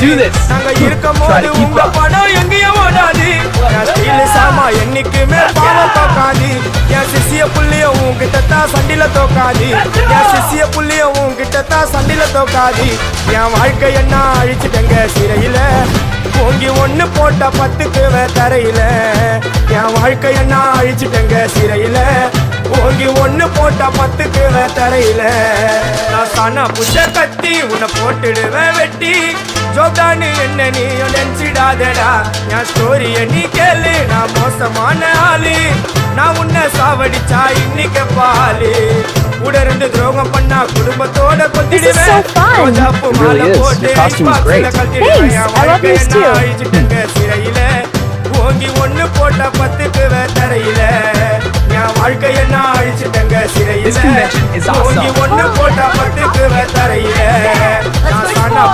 do this. நாங்க இருக்கும் Try போது to keep உங்க up. படம் எங்கேயும் ஓடாது. நான் ஸ்டைல் சாமா என்னைக்குமே பாவம் தோக்காது. என் சிசிய புள்ளிய உன்கிட்ட தான் சண்டில தோக்காது. என் சிசிய புள்ளிய உன்கிட்ட தான் சண்டில தோக்காது. என் வாழ்க்கை என்ன அழிச்சிட்டங்க சிறையில ஓங்கி ஒண்ணு போட்ட 10க்கு தரையில. என் வாழ்க்கை என்ன அழிச்சிட்டங்க சிறையில ஓங்கி ஒண்ணு போட்ட 10க்கு தரையில. நான் சானா புஷ கத்தி உன்னை போட்டுடுவேன் வெட்டி. ஜோப்டானு என்ன நீ நினைச்சிடாதடா. என் ஸ்டோரிய நீ கேளு, நான் மோசமான ஆளு. நான் உன்னை சாவடிச்சா இன்னைக்கு பாலு. உடருந்து துரோகம் பண்ணா குடும்பத்தோட கொத்திடுவேன். ரோஜாப்பூ மாலை போட்டு ஐஸ்பாக்ஸ்ல கழட்டிடுவேன். என் வாழ்க்கை என்ன அழிச்சிட்டங்க சிறையில ஓங்கி ஒண்ணு போட்ட 10க்கு தரையில. என் வாழ்க்கை என்ன அழிச்சிட்டங்க சிறையில ஓங்கி ஒண்ணு போட்ட 10க்கு தரையில. நான் சானா